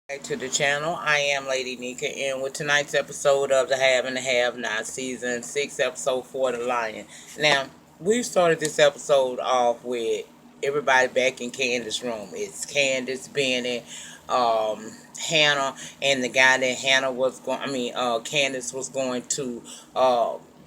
Back to the channel. I am Lady Nika, and with tonight's episode of the Have and the Have Not, season 6, episode 4, The Lion. Now, we started this episode off with everybody back in Candace's room. It's Candice, Benny, um, Hanna, and the guy that Hanna was going. Candace was going to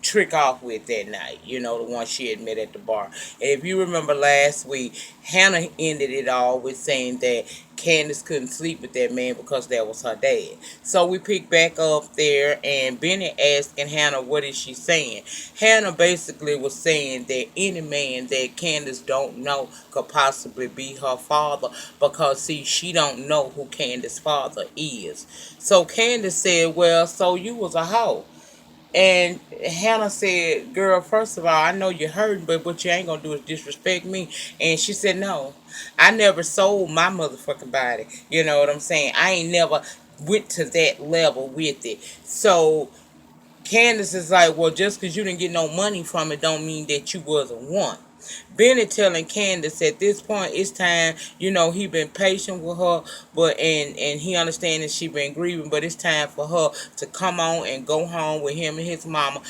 trick off with that night. You know, the one she had met at the bar. And if you remember last week, Hanna ended it all with saying that Candace couldn't sleep with that man because that was her dad. So we pick back up there, and Benny asking Hanna, what is she saying? Hanna basically was saying that any man that Candace don't know could possibly be her father because, see, she don't know who Candace's father is. So Candace said, well, so you was a hoe. And Hanna said, girl, first of all, I know you're hurting, but what you ain't gonna do is disrespect me. And she said, no, I never sold my motherfucking body. You know what I'm saying? I ain't never went to that level with it. So Candace is like, well, just because you didn't get no money from it don't mean that you wasn't one. Benny telling Candace at this point it's time, he been patient with her, but and he understands that she been grieving, but it's time for her to come on and go home with him and his mama,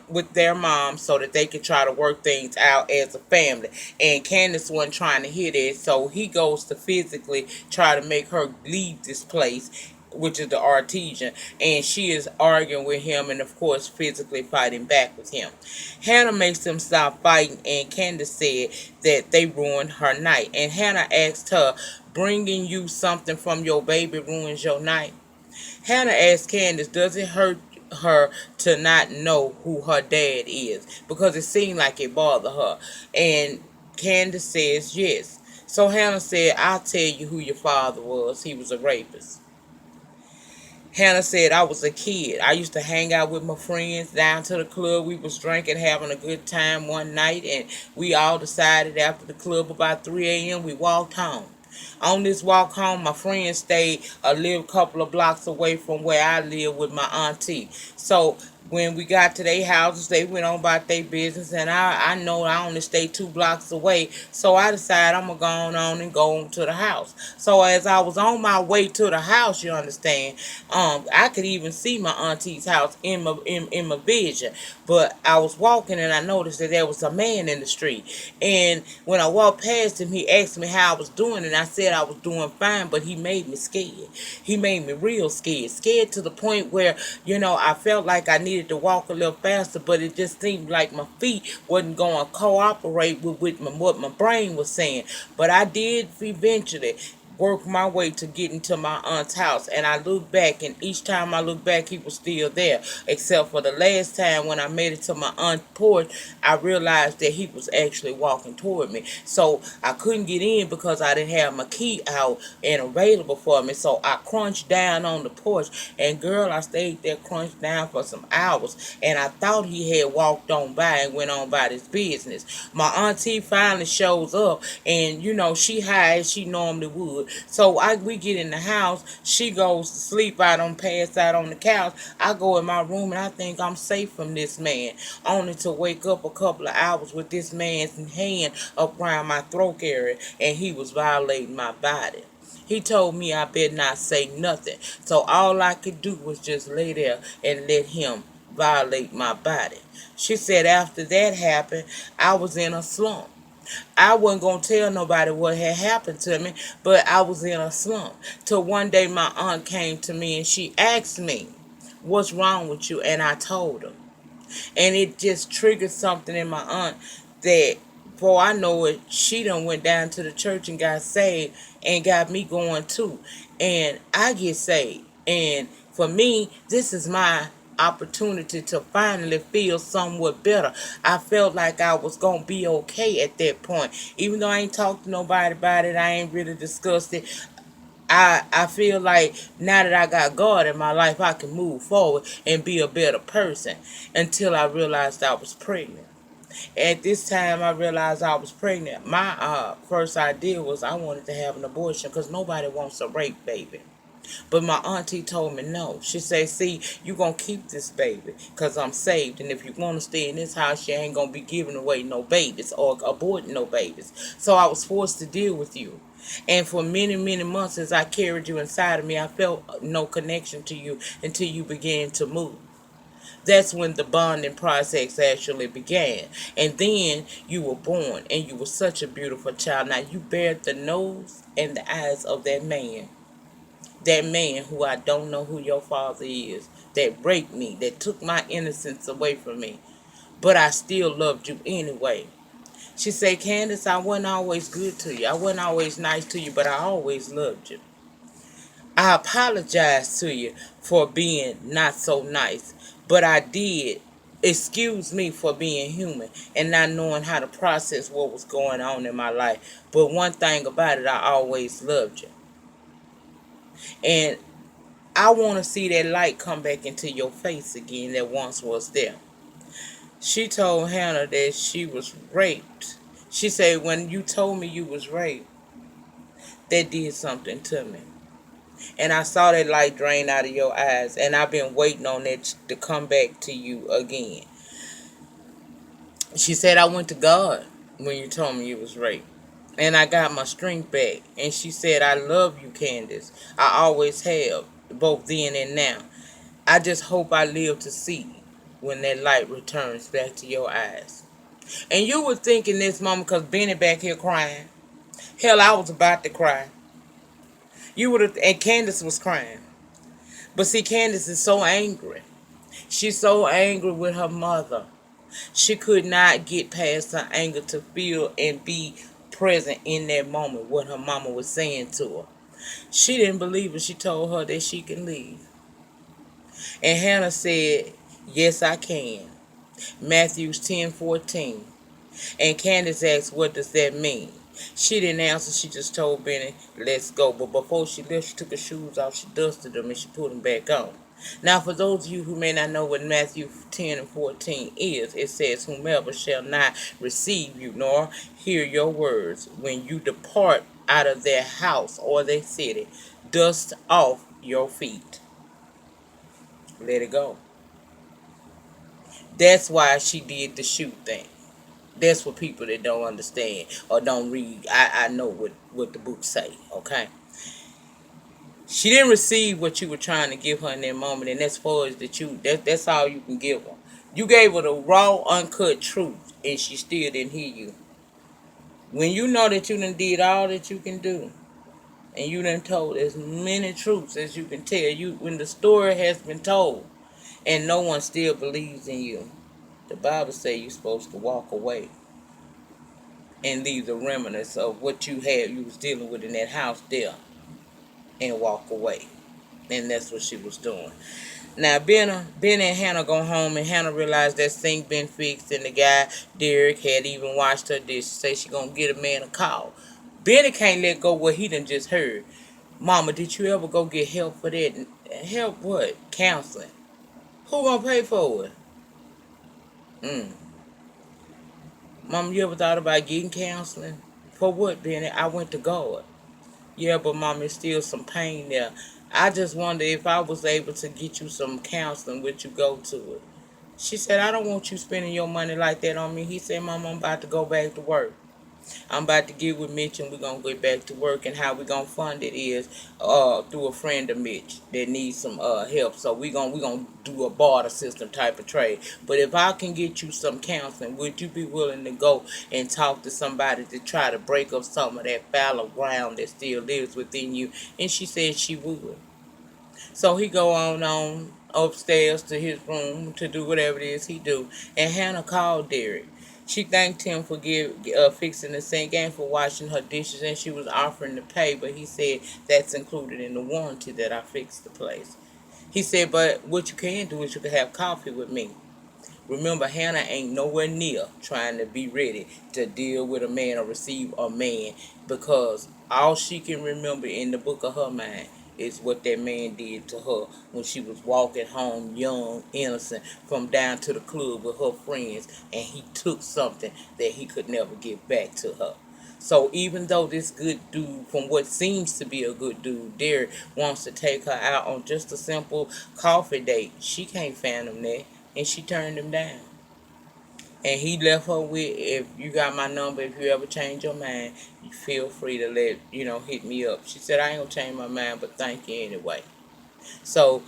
with their mom, so that they can try to work things out as a family. And Candace wasn't trying to hear that, so he goes to physically try to make her leave this place, which is the artesian, and she is arguing with him and of course physically fighting back with him. Hanna makes them stop fighting, and Candace said that they ruined her night, and Hanna asked her, bringing you something from your baby ruins your night? Hanna asked Candace, does it hurt her to not know who her dad is, because it seemed like it bothered her? And Candace says yes. So Hanna said, I'll tell you who your father was. He was a rapist. Hanna said, I was a kid. I used to hang out with my friends down to the club. We was drinking, having a good time one night, and we all decided after the club about 3 a.m. we walked home. On this walk home, my friend stayed a little couple of blocks away from where I live with my auntie. So when we got to their houses, they went on about their business, and I know I only stay 2 blocks away, so I decided I'm going to go on and go on to the house. So as I was on my way to the house, you understand, I could even see my auntie's house in my vision, but I was walking and I noticed that there was a man in the street, and when I walked past him, he asked me how I was doing, and I said I was doing fine, but he made me scared. He made me real scared to the point where, I felt like I needed to walk a little faster, but it just seemed like my feet wasn't going to cooperate with what my brain was saying. But I did eventually work my way to getting to my aunt's house, and I looked back, and each time I looked back he was still there, except for the last time when I made it to my aunt's porch. I realized that he was actually walking toward me, so I couldn't get in because I didn't have my key out and available for me. So I crunched down on the porch, and girl, I stayed there crunched down for some hours, and I thought he had walked on by and went on about his business. My auntie finally shows up, and she high as she normally would. So we get in the house. She goes to sleep out on pass out on the couch. I go in my room and I think I'm safe from this man, only to wake up a couple of hours with this man's hand up around my throat area, and he was violating my body. He told me I better not say nothing. So all I could do was just lay there and let him violate my body. She said after that happened, I was in a slump. I wasn't going to tell nobody what had happened to me, but I was in a slump. Till one day my aunt came to me and she asked me, what's wrong with you? And I told her. And it just triggered something in my aunt that, before I know it, she done went down to the church and got saved and got me going too. And I get saved. And for me, this is my opportunity to finally feel somewhat better. I felt like I was going to be okay at that point. Even though I ain't talked to nobody about it, I ain't really discussed it. I feel like now that I got God in my life, I can move forward and be a better person, until I realized I was pregnant. At this time, I realized I was pregnant. My first idea was I wanted to have an abortion because nobody wants a rape baby. But my auntie told me no. She said, see, you going to keep this baby because I'm saved. And if you want to stay in this house, you ain't going to be giving away no babies or aborting no babies. So I was forced to deal with you. And for many, many months as I carried you inside of me, I felt no connection to you until you began to move. That's when the bonding process actually began. And then you were born, and you were such a beautiful child. Now you bear the nose and the eyes of that man. That man who I don't know who your father is, that raped me, that took my innocence away from me. But I still loved you anyway. She said, Candace, I wasn't always good to you. I wasn't always nice to you, but I always loved you. I apologize to you for being not so nice, but I did. Excuse me for being human and not knowing how to process what was going on in my life. But one thing about it, I always loved you. And I want to see that light come back into your face again that once was there. She told Hanna that she was raped. She said, when you told me you was raped, that did something to me. And I saw that light drain out of your eyes. And I've been waiting on that to come back to you again. She said, I went to God when you told me you was raped. And I got my strength back. And she said, I love you, Candace. I always have, both then and now. I just hope I live to see when that light returns back to your eyes. And you were thinking this moment because Benny back here crying. Hell, I was about to cry. You would have, and Candace was crying. But see, Candace is so angry. She's so angry with her mother. She could not get past her anger to feel and be present in that moment what her mama was saying to her. She didn't believe it. She told her that she can leave. And Hanna said, yes, I can. Matthew 10:14. And Candace asked, what does that mean? She didn't answer. She just told Benny, let's go. But before she left, she took her shoes off. She dusted them and she put them back on. Now, for those of you who may not know what Matthew 10:14 is, it says, whomever shall not receive you nor hear your words when you depart out of their house or their city, dust off your feet. Let it go. That's why she did the shoe thing. That's for people that don't understand or don't read. I know what the book say, okay? She didn't receive what you were trying to give her in that moment, and that's far as that's all you can give her. You gave her the raw, uncut truth, and she still didn't hear you. When you know that you done did all that you can do, and you done told as many truths as you can tell, when the story has been told, and no one still believes in you, the Bible says you're supposed to walk away and leave the remnants of what you was dealing with in that house there and walk away. And that's what she was doing. Now, Ben and Hanna go home, and Hanna realized that sink been fixed, and the guy, Derek, had even washed her dish. Say she gonna get a man a call. Benny can't let go what he done just heard. Mama, did you ever go get help for that? Help what? Counseling. Who gonna pay for it? Mama, you ever thought about getting counseling? For what, Benny? I went to God. Yeah, but Mom, there's still some pain there. I just wonder if I was able to get you some counseling, would you go to it? She said, I don't want you spending your money like that on me. He said, Mom, I'm about to go back to work. I'm about to get with Mitch and we're going to get back to work, and how we're going to fund it is through a friend of Mitch that needs some help. So we're gonna do a barter system type of trade. But if I can get you some counseling, would you be willing to go and talk to somebody to try to break up some of that fallow ground that still lives within you? And she said she would. So he go on upstairs to his room to do whatever it is he do. And Hanna called Derek. She thanked him for fixing the sink and for washing her dishes, and she was offering to pay, but he said that's included in the warranty that I fixed the place. He said, but what you can do is you can have coffee with me. Remember, Hanna ain't nowhere near trying to be ready to deal with a man or receive a man, because all she can remember in the book of her mind is what that man did to her when she was walking home young, innocent, from down to the club with her friends, and he took something that he could never give back to her. So even though this good dude, from what seems to be a good dude, Derek, wants to take her out on just a simple coffee date, she can't fathom that, and she turned him down. And he left her with, if you got my number, if you ever change your mind, feel free to hit me up. She said, I ain't gonna change my mind, but thank you anyway. So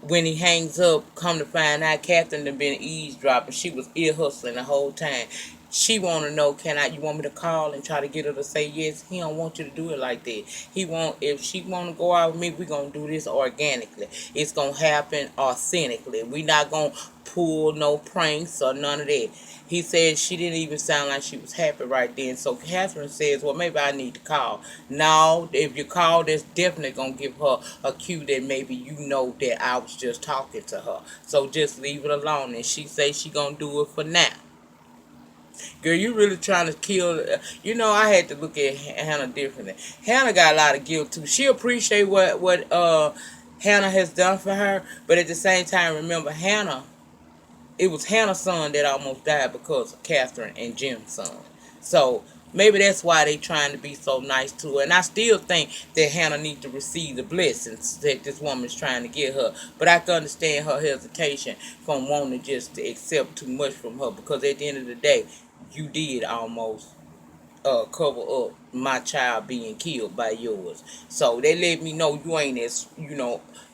when he hangs up, come to find out, Catherine had been eavesdropping. She was ear hustling the whole time. She want to know, you want me to call and try to get her to say yes? He don't want you to do it like that. If she want to go out with me, we going to do this organically. It's going to happen authentically. We not going to pull no pranks or none of that. He said she didn't even sound like she was happy right then. So Catherine says, well, maybe I need to call. No, if you call, that's definitely going to give her a cue that maybe you know that I was just talking to her. So just leave it alone. And she says she going to do it for now. Girl, you really trying to kill. I had to look at Hanna differently. Hanna got a lot of guilt too. She appreciate what Hanna has done for her, but at the same time, remember it was Hannah's son that almost died because of Catherine and Jim's son. So maybe that's why they trying to be so nice to her. And I still think that Hanna needs to receive the blessings that this woman's trying to give her. But I can understand her hesitation from wanting just to accept too much from her, because at the end of the day, you did almost cover up my child being killed by yours. So they let me know you ain't as,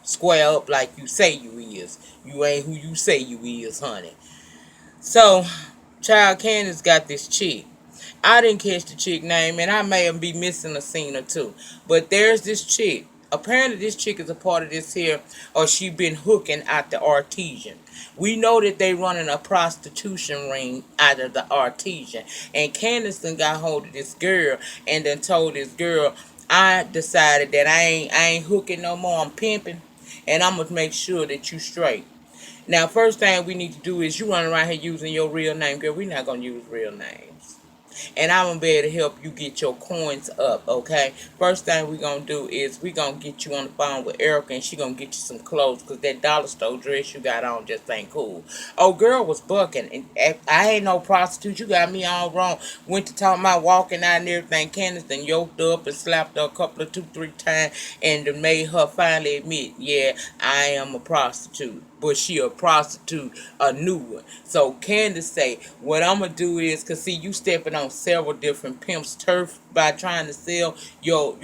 square up like you say you is. You ain't who you say you is, honey. So, child, Candice got this chick. I didn't catch the chick name, and I may be missing a scene or two. But there's this chick. Apparently, this chick is a part of this here, or she been hooking at the artesian. We know that they running a prostitution ring out of the artesian. And Candace then got hold of this girl and then told this girl, I decided that I ain't hooking no more, I'm pimping. And I'm going to make sure that you straight. Now, first thing we need to do is you run around here using your real name. Girl, we're not going to use real names. And I'm going to be able to help you get your coins up, okay? First thing we're going to do is we're going to get you on the phone with Erica, and she going to get you some clothes, because that dollar store dress you got on just ain't cool. Oh, girl was bucking. And I ain't no prostitute. You got me all wrong. Went to talk about walking out and everything. Candace then yoked her up and slapped her a couple of 2-3 times, and then made her finally admit, yeah, I am a prostitute. But she a prostitute, a new one. So Candace say, what I'm going to do is, because see, you stepping on several different pimps' turf by trying to sell your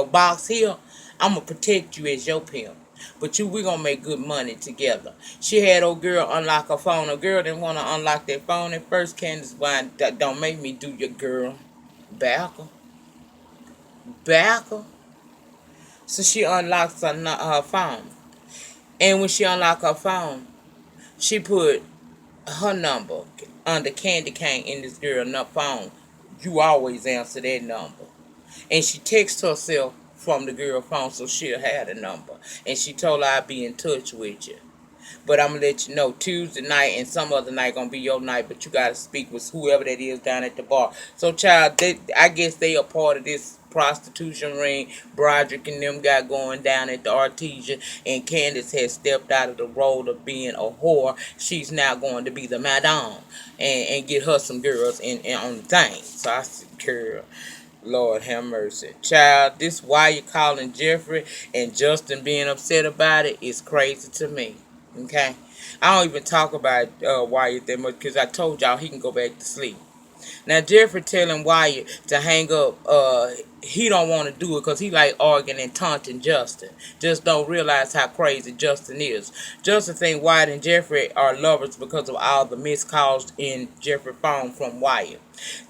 box here. I'm going to protect you as your pimp. But we're going to make good money together. She had old girl unlock her phone. A girl didn't want to unlock that phone at first. Candace, why, don't make me do your girl. Backer. So she unlocks her phone. And when she unlocked her phone, she put her number under Candy Cane in this girl's phone. You always answer that number. And she texts herself from the girl phone so she'll have the number. And she told her I'd be in touch with you. But I'm going to let you know, Tuesday night and some other night going to be your night, but you got to speak with whoever that is down at the bar. So, child, I guess they are part of this prostitution ring Broderick and them got going down at the Artesian, and Candace has stepped out of the role of being a whore. She's now going to be the madame and get her some girls on the thing. So I said, girl, Lord have mercy. Child, this Wyatt calling Jeffrey and Justin being upset about it is crazy to me. Okay? I don't even talk about Wyatt that much because I told y'all he can go back to sleep. Now, Jeffrey telling Wyatt to hang up. He don't want to do it because he like arguing and taunting Justin. Just don't realize how crazy Justin is. Justin think Wyatt and Jeffrey are lovers because of all the missed calls in Jeffrey's phone from Wyatt.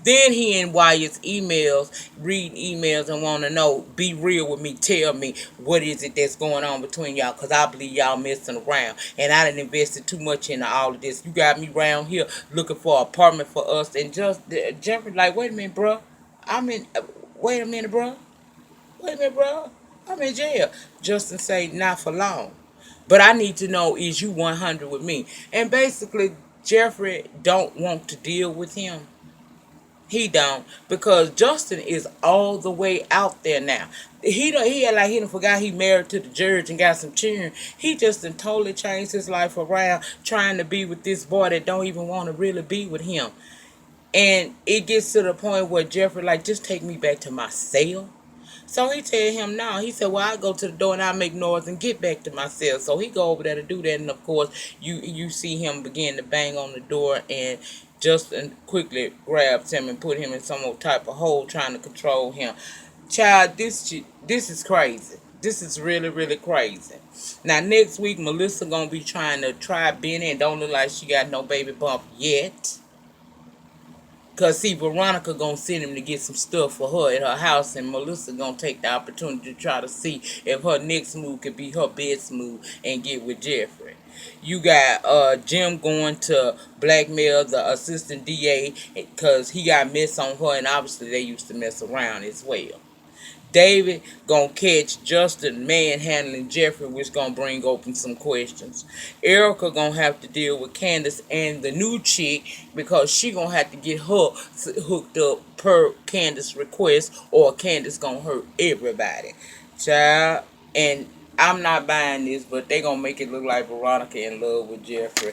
Then he in Wyatt's emails, reading emails and want to know, be real with me, tell me what is it that's going on between y'all, because I believe y'all messing around. And I done invested too much into all of this. You got me around here looking for an apartment for us. And just Jeffrey like, wait a minute, bro. Wait a minute, bro. I'm in jail. Justin say, not for long. But I need to know, is you 100 with me? And basically, Jeffrey don't want to deal with him. He don't, because Justin is all the way out there now. He done forgot he married to the judge and got some children. He just done totally changed his life around, trying to be with this boy that don't even want to really be with him. And it gets to the point where Jeffrey like, just take me back to my cell. So he tell him no. He said, well, I go to the door and I make noise and get back to myself. So he go over there to do that, and of course you see him begin to bang on the door, and Justin quickly grabs him and put him in some type of hole, trying to control him. Child, this is crazy. This is really, really crazy. Now next week Melissa gonna be trying to try Benny, and don't look like she got no baby bump yet. Cause see, Veronica gonna send him to get some stuff for her at her house, and Melissa gonna take the opportunity to try to see if her next move could be her best move and get with Jeffrey. You got Jim going to blackmail the assistant DA because he got mess on her, and obviously they used to mess around as well. David gonna catch Justin manhandling Jeffrey, which gonna bring open some questions. Erica gonna have to deal with Candace and the new chick because she gonna have to get her hooked up per Candace request, or Candace gonna hurt everybody. Child, and I'm not buying this, but they gonna make it look like Veronica in love with Jeffrey.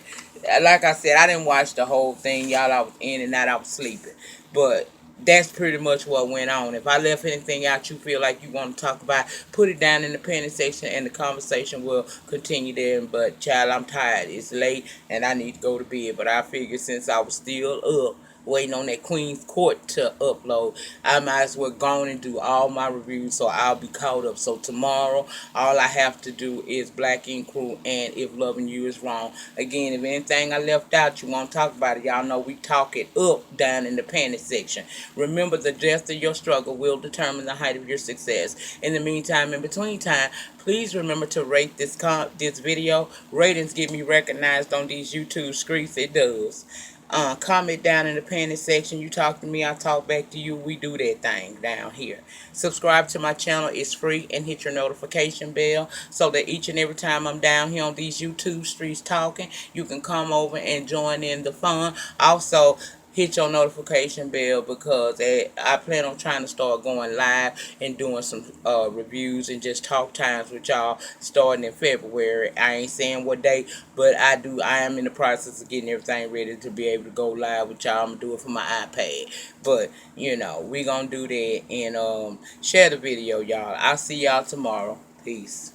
Like I said, I didn't watch the whole thing, y'all. I was in and out. I was sleeping, but that's pretty much what went on. If I left anything out you feel like you want to talk about, put it down in the comment section and the conversation will continue there. But child, I'm tired. It's late and I need to go to bed. But I figured since I was still up waiting on that Queen's Court to upload, I might as well go on and do all my reviews so I'll be caught up. So tomorrow, all I have to do is Black Ink Crew and If Loving You Is Wrong. Again, if anything I left out you want to talk about it, y'all know we talk it up down in the panic section. Remember, the depth of your struggle will determine the height of your success. In the meantime, in between time, please remember to rate this video. Ratings get me recognized on these YouTube streets. It does. Comment down in the panic section. You talk to me, I talk back to you. We do that thing down here. Subscribe to my channel. It's free, and hit your notification bell so that each and every time I'm down here on these YouTube streets talking, you can come over and join in the fun. Also, hit your notification bell because I plan on trying to start going live and doing some reviews and just talk times with y'all starting in February. I ain't saying what day, but I am in the process of getting everything ready to be able to go live with y'all. I'm gonna do it from my iPad, but you know, we gonna do that and share the video, y'all. I'll see y'all tomorrow. Peace.